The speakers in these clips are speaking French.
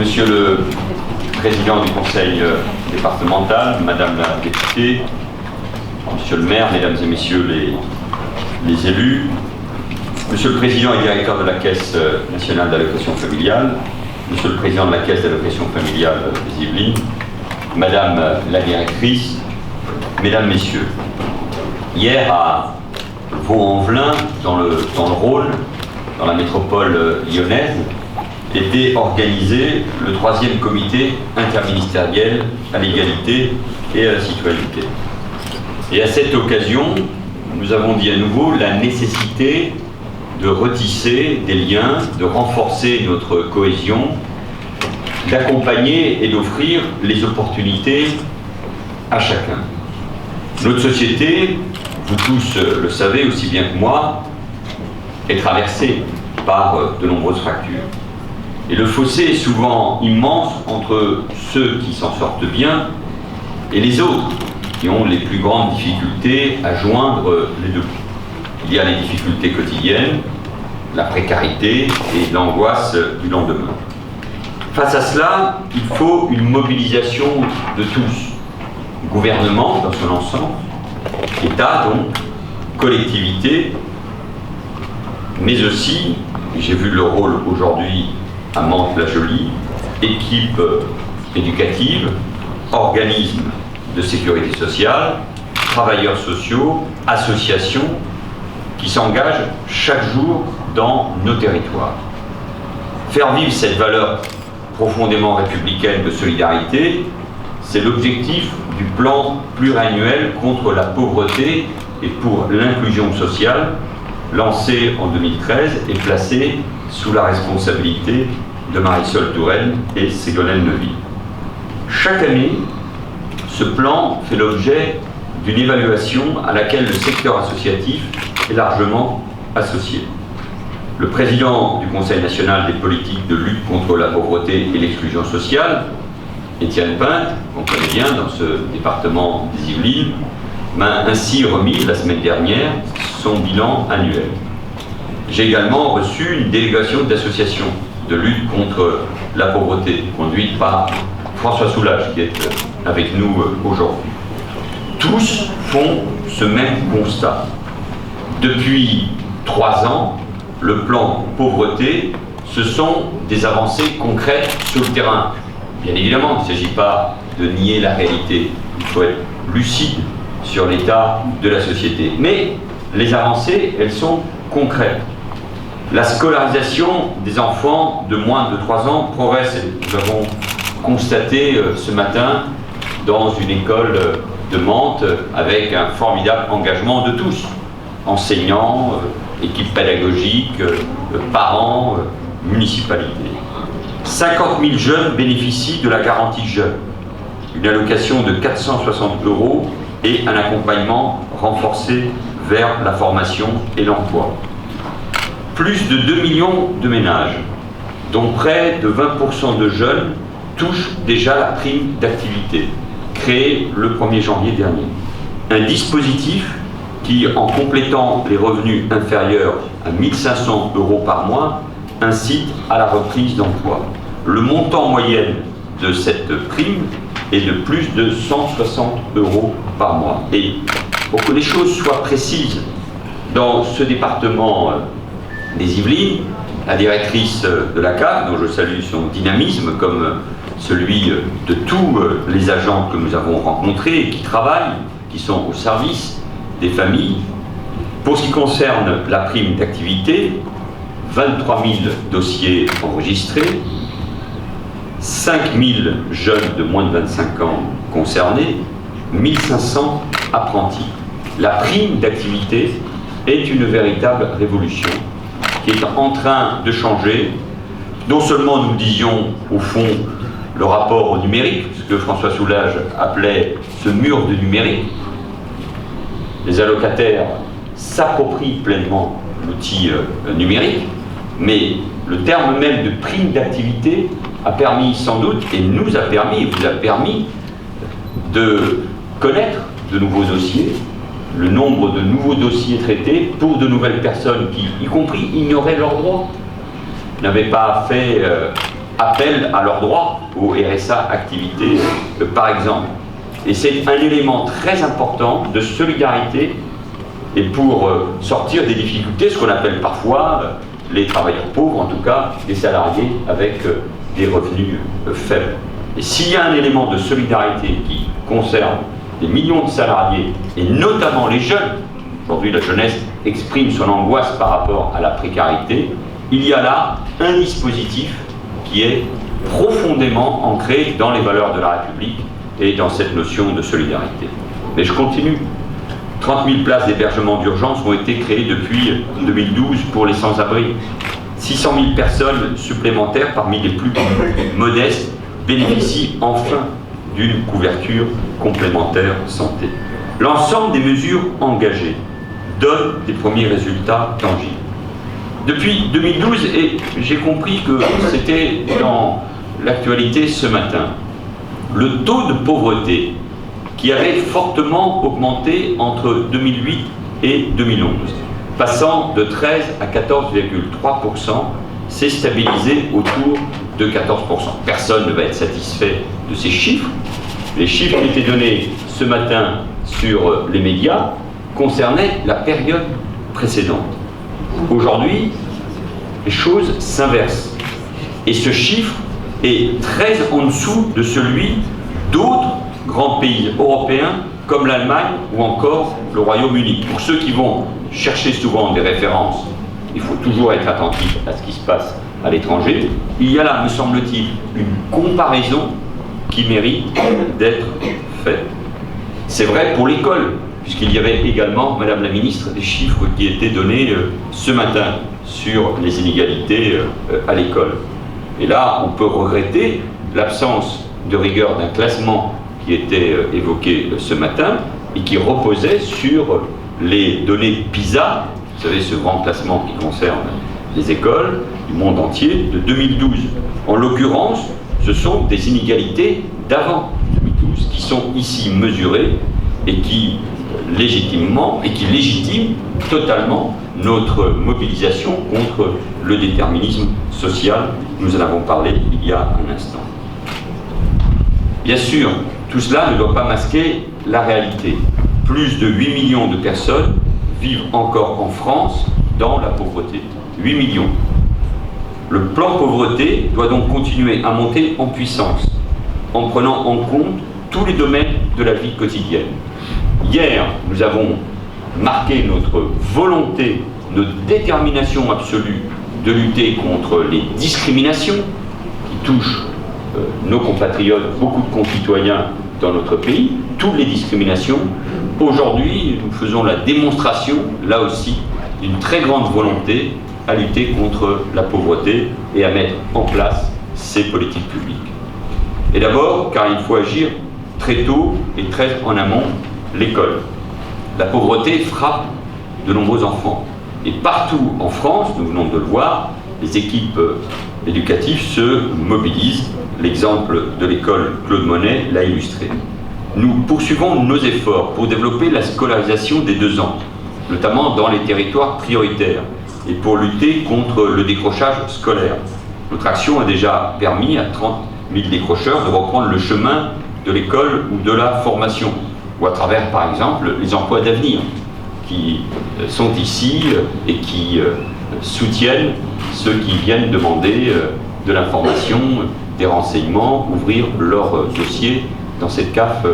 Monsieur le Président du Conseil départemental, Madame la députée, Monsieur le maire, Mesdames et Messieurs les élus, Monsieur le Président et Directeur de la Caisse nationale d'allocation familiale, Monsieur le Président de la Caisse d'allocation familiale des Yvelines, Madame la Directrice, Mesdames, Messieurs, hier à Vaux-en-Velin, dans le Rhône, dans la métropole lyonnaise, était organisé le 3e comité interministériel à l'égalité et à la citoyenneté. Et à cette occasion, nous avons dit à nouveau la nécessité de retisser des liens, de renforcer notre cohésion, d'accompagner et d'offrir les opportunités à chacun. Notre société, vous tous le savez aussi bien que moi, est traversée par de nombreuses fractures. Et le fossé est souvent immense entre ceux qui s'en sortent bien et les autres qui ont les plus grandes difficultés à joindre les deux. Il y a les difficultés quotidiennes, la précarité et l'angoisse du lendemain. Face à cela, il faut une mobilisation de tous. Gouvernement dans son ensemble, État donc, collectivité, mais aussi, j'ai vu le rôle aujourd'hui à Mantes-la-Jolie, équipe éducative, organismes de sécurité sociale, travailleurs sociaux, associations qui s'engagent chaque jour dans nos territoires. Faire vivre cette valeur profondément républicaine de solidarité, c'est l'objectif du plan pluriannuel contre la pauvreté et pour l'inclusion sociale, lancé en 2013 et placé sous la responsabilité de Marisol Touraine et Ségolène Neuville. Chaque année, ce plan fait l'objet d'une évaluation à laquelle le secteur associatif est largement associé. Le président du Conseil national des politiques de lutte contre la pauvreté et l'exclusion sociale, Étienne Pinte, qu'on connaît bien dans ce département des Yvelines, m'a ainsi remis la semaine dernière son bilan annuel. J'ai également reçu une délégation d'associations de lutte contre la pauvreté, conduite par François Soulage, qui est avec nous aujourd'hui. Tous font ce même constat. Depuis 3 ans, le plan pauvreté, ce sont des avancées concrètes sur le terrain. Bien évidemment, il ne s'agit pas de nier la réalité. Il faut être lucide sur l'état de la société. Mais les avancées, elles sont concrètes. La scolarisation des enfants de moins de 3 ans progresse. Nous avons constaté ce matin dans une école de Mantes avec un formidable engagement de tous. Enseignants, équipes pédagogiques, parents, municipalités. 50 000 jeunes bénéficient de la garantie jeune, une allocation de 460 € et un accompagnement renforcé vers la formation et l'emploi. Plus de 2 millions de ménages, dont près de 20% de jeunes, touchent déjà la prime d'activité, créée le 1er janvier dernier. Un dispositif qui, en complétant les revenus inférieurs à 1 500 € par mois, incite à la reprise d'emploi. Le montant moyen de cette prime est de plus de 160 € par mois. Et pour que les choses soient précises, dans ce département des Yvelines, la directrice de la CAF, dont je salue son dynamisme, comme celui de tous les agents que nous avons rencontrés et qui travaillent, qui sont au service des familles. Pour ce qui concerne la prime d'activité, 23 000 dossiers enregistrés, 5 000 jeunes de moins de 25 ans concernés, 1 500 apprentis. La prime d'activité est une véritable révolution qui est en train de changer. Non seulement nous disions au fond le rapport au numérique, ce que François Soulage appelait ce mur de numérique, les allocataires s'approprient pleinement l'outil numérique, mais le terme même de prime d'activité a permis sans doute, et nous a permis, et vous a permis, de connaître de nouveaux dossiers, le nombre de nouveaux dossiers traités pour de nouvelles personnes qui, y compris, ignoraient leurs droits, n'avaient pas fait appellent à leurs droits, au RSA activité par exemple. Et c'est un élément très important de solidarité et pour sortir des difficultés, ce qu'on appelle parfois les travailleurs pauvres, en tout cas les salariés avec des revenus faibles. Et s'il y a un élément de solidarité qui concerne des millions de salariés, et notamment les jeunes, aujourd'hui la jeunesse exprime son angoisse par rapport à la précarité, il y a là un dispositif qui est profondément ancré dans les valeurs de la République et dans cette notion de solidarité. Mais je continue. 30 000 places d'hébergement d'urgence ont été créées depuis 2012 pour les sans-abri. 600 000 personnes supplémentaires parmi les plus modestes bénéficient enfin d'une couverture complémentaire santé. L'ensemble des mesures engagées donnent des premiers résultats tangibles. Depuis 2012, et j'ai compris que c'était dans l'actualité ce matin, le taux de pauvreté qui avait fortement augmenté entre 2008 et 2011, passant de 13 à 14,3%, s'est stabilisé autour de 14%. Personne ne va être satisfait de ces chiffres. Les chiffres qui étaient donnés ce matin sur les médias concernaient la période précédente. Aujourd'hui, les choses s'inversent. Et ce chiffre est très en dessous de celui d'autres grands pays européens comme l'Allemagne ou encore le Royaume-Uni. Pour ceux qui vont chercher souvent des références, il faut toujours être attentif à ce qui se passe à l'étranger. Il y a là, me semble-t-il, une comparaison qui mérite d'être faite. C'est vrai pour l'école, puisqu'il y avait également, Madame la Ministre, des chiffres qui étaient donnés ce matin sur les inégalités à l'école. Et là, on peut regretter l'absence de rigueur d'un classement qui était évoqué ce matin et qui reposait sur les données PISA, vous savez, ce grand classement qui concerne les écoles du monde entier de 2012. En l'occurrence, ce sont des inégalités d'avant 2012 qui sont ici mesurées et qui légitiment et qui légitiment totalement notre mobilisation contre le déterminisme social. Nous en avons parlé il y a un instant. Bien sûr, tout cela ne doit pas masquer la réalité. Plus de 8 millions de personnes vivent encore en France dans la pauvreté. 8 millions. Le plan pauvreté doit donc continuer à monter en puissance, en prenant en compte tous les domaines de la vie quotidienne. Hier, nous avons marqué notre volonté, notre détermination absolue de lutter contre les discriminations qui touchent nos compatriotes, beaucoup de concitoyens dans notre pays, toutes les discriminations. Aujourd'hui, nous faisons la démonstration, là aussi, d'une très grande volonté à lutter contre la pauvreté et à mettre en place ces politiques publiques. Et d'abord, car il faut agir très tôt et très en amont, l'école. La pauvreté frappe de nombreux enfants. Et partout en France, nous venons de le voir, les équipes éducatives se mobilisent. L'exemple de l'école Claude Monet l'a illustré. Nous poursuivons nos efforts pour développer la scolarisation des 2 ans, notamment dans les territoires prioritaires, et pour lutter contre le décrochage scolaire. Notre action a déjà permis à 30 000 décrocheurs de reprendre le chemin de l'école ou de la formation, ou à travers, par exemple, les emplois d'avenir, qui sont ici et qui soutiennent ceux qui viennent demander de l'information, des renseignements, ouvrir leur dossier dans cette CAF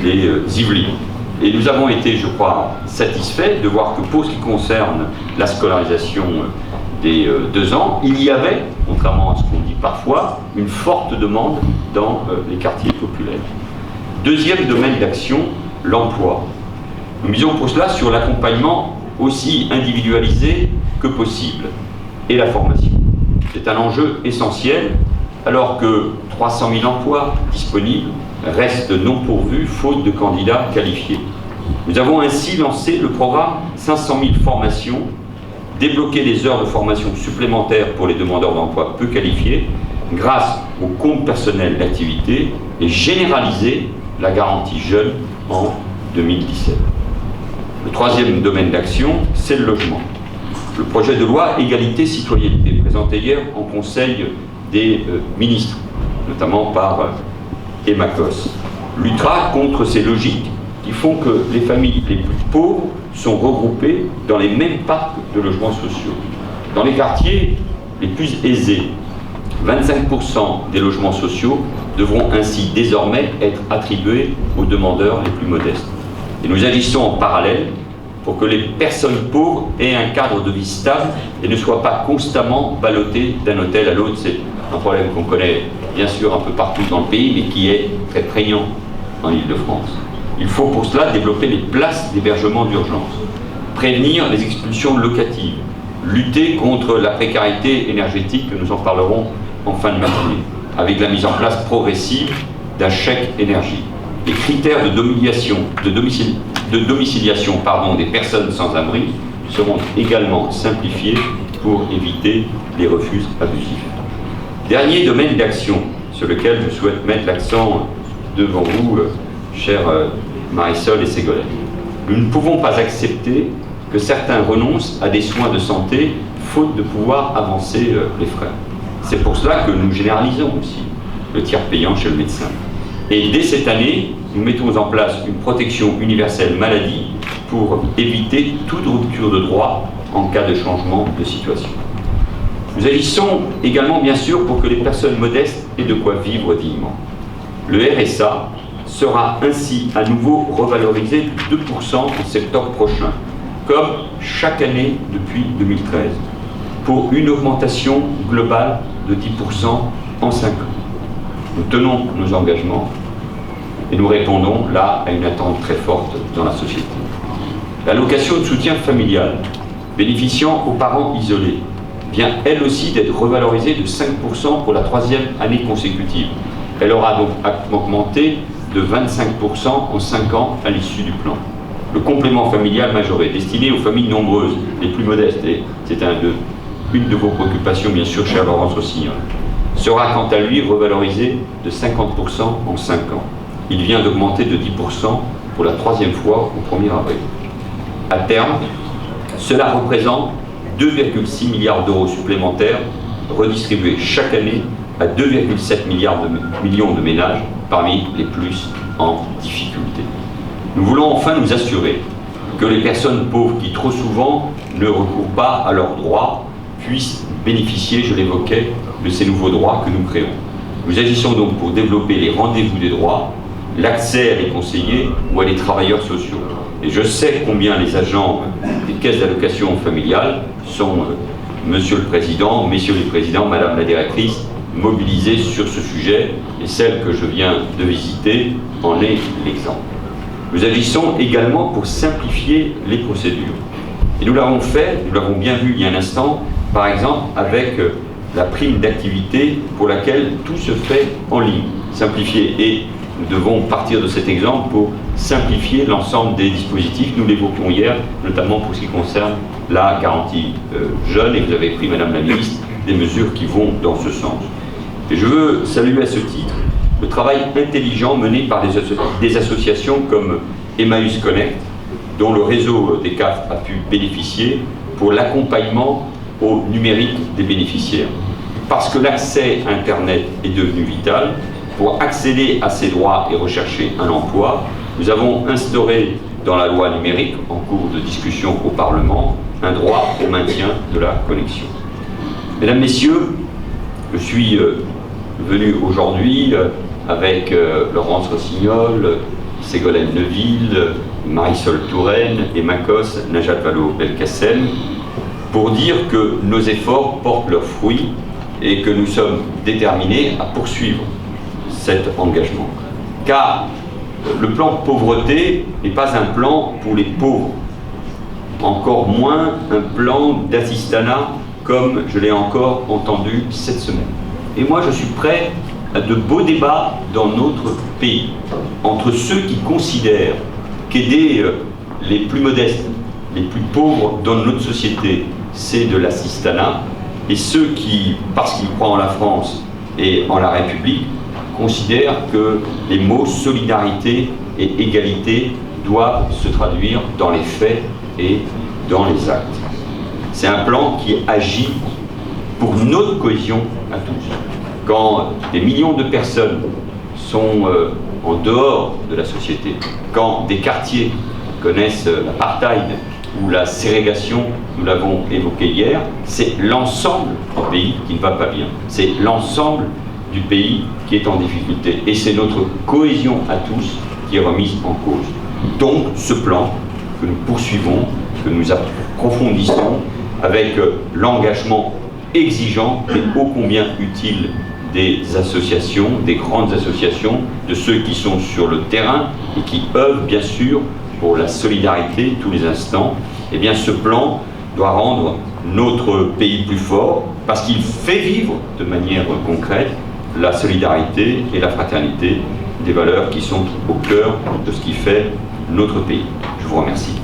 des Yvelines. Et nous avons été, je crois, satisfaits de voir que pour ce qui concerne la scolarisation des 2 ans, il y avait, contrairement à ce qu'on dit parfois, une forte demande dans les quartiers populaires. Deuxième domaine d'action, l'emploi. Nous misons pour cela sur l'accompagnement aussi individualisé que possible et la formation. C'est un enjeu essentiel alors que 300 000 emplois disponibles restent non pourvus faute de candidats qualifiés. Nous avons ainsi lancé le programme 500 000 formations, débloqué des heures de formation supplémentaires pour les demandeurs d'emploi peu qualifiés grâce au compte personnel d'activité et généralisé la garantie jeune en 2017. Le troisième domaine d'action, c'est le logement. Le projet de loi Égalité-Citoyenneté, présenté hier en Conseil des ministres, notamment par Emma Cosse. Luttera contre ces logiques qui font que les familles les plus pauvres sont regroupées dans les mêmes parcs de logements sociaux. Dans les quartiers les plus aisés, 25% des logements sociaux devront ainsi désormais être attribués aux demandeurs les plus modestes. Et nous agissons en parallèle pour que les personnes pauvres aient un cadre de vie stable et ne soient pas constamment ballottées d'un hôtel à l'autre. C'est un problème qu'on connaît bien sûr un peu partout dans le pays, mais qui est très prégnant en Île-de-France. Il faut pour cela développer les places d'hébergement d'urgence, prévenir les expulsions locatives, lutter contre la précarité énergétique, que nous en parlerons en fin de matinée, avec la mise en place progressive d'un chèque énergie. Les critères de domiciliation des personnes sans abri seront également simplifiés pour éviter les refus abusifs. Dernier domaine d'action sur lequel je souhaite mettre l'accent devant vous, chers Marisol et Ségolène. Nous ne pouvons pas accepter que certains renoncent à des soins de santé faute de pouvoir avancer les frais. C'est pour cela que nous généralisons aussi le tiers payant chez le médecin. Et dès cette année, nous mettons en place une protection universelle maladie pour éviter toute rupture de droit en cas de changement de situation. Nous agissons également, bien sûr, pour que les personnes modestes aient de quoi vivre dignement. Le RSA sera ainsi à nouveau revalorisé de 2% en septembre prochain, comme chaque année depuis 2013, pour une augmentation globale de 10% en 5 ans. Nous tenons nos engagements et nous répondons là à une attente très forte dans la société. L'allocation de soutien familial bénéficiant aux parents isolés vient elle aussi d'être revalorisée de 5% pour la 3e année consécutive. Elle aura donc augmenté de 25% en 5 ans à l'issue du plan. Le complément familial majoré, destiné aux familles nombreuses, les plus modestes, et c'est une de vos préoccupations, bien sûr, chère Laurence Rossignol, sera quant à lui revalorisé de 50% en 5 ans. Il vient d'augmenter de 10% pour la 3e fois au 1er avril. À terme, cela représente 2,6 milliards d'euros supplémentaires redistribués chaque année à 2,7 millions de ménages parmi les plus en difficulté. Nous voulons enfin nous assurer que les personnes pauvres qui trop souvent ne recourent pas à leurs droits puissent bénéficier, je l'évoquais, de ces nouveaux droits que nous créons. Nous agissons donc pour développer les rendez-vous des droits, l'accès à les conseillers ou à les travailleurs sociaux. Et je sais combien les agents des caisses d'allocation familiale sont, Monsieur le Président, Messieurs les Présidents, Madame la Directrice, mobilisés sur ce sujet, et celle que je viens de visiter en est l'exemple. Nous agissons également pour simplifier les procédures. Et nous l'avons fait, nous l'avons bien vu il y a un instant, par exemple avec la prime d'activité pour laquelle tout se fait en ligne, simplifié. Et nous devons partir de cet exemple pour simplifier l'ensemble des dispositifs. Nous l'évoquions hier, notamment pour ce qui concerne la garantie jeune, et vous avez pris, Madame la Ministre, des mesures qui vont dans ce sens. Et je veux saluer à ce titre le travail intelligent mené par des associations comme Emmaüs Connect, dont le réseau des CAF a pu bénéficier pour l'accompagnement au numérique des bénéficiaires. Parce que l'accès à Internet est devenu vital, pour accéder à ces droits et rechercher un emploi, nous avons instauré dans la loi numérique, en cours de discussion au Parlement, un droit au maintien de la connexion. Mesdames, Messieurs, je suis venu aujourd'hui avec Laurence Rossignol, Ségolène Neuville, Marisol Touraine, Emma Cosse, Najat Vallaud-Belkacem, pour dire que nos efforts portent leurs fruits et que nous sommes déterminés à poursuivre cet engagement. Car le plan pauvreté n'est pas un plan pour les pauvres, encore moins un plan d'assistanat comme je l'ai encore entendu cette semaine. Et moi je suis prêt à de beaux débats dans notre pays, entre ceux qui considèrent qu'aider les plus modestes, les plus pauvres dans notre société, c'est de l'assistanat, et ceux qui, parce qu'ils croient en la France et en la République, considèrent que les mots solidarité et égalité doivent se traduire dans les faits et dans les actes. C'est un plan qui agit pour notre cohésion à tous. quand des millions de personnes sont en dehors de la société, quand des quartiers connaissent l'apartheid ou la ségrégation, nous l'avons évoqué hier, c'est l'ensemble du pays qui ne va pas bien. C'est l'ensemble du pays qui est en difficulté. Et c'est notre cohésion à tous qui est remise en cause. Donc ce plan que nous poursuivons, que nous approfondissons avec l'engagement exigeant et ô combien utile des associations, des grandes associations, de ceux qui sont sur le terrain et qui œuvrent bien sûr pour la solidarité tous les instants. Eh bien ce plan doit rendre notre pays plus fort parce qu'il fait vivre de manière concrète la solidarité et la fraternité, des valeurs qui sont au cœur de ce qui fait notre pays. Je vous remercie.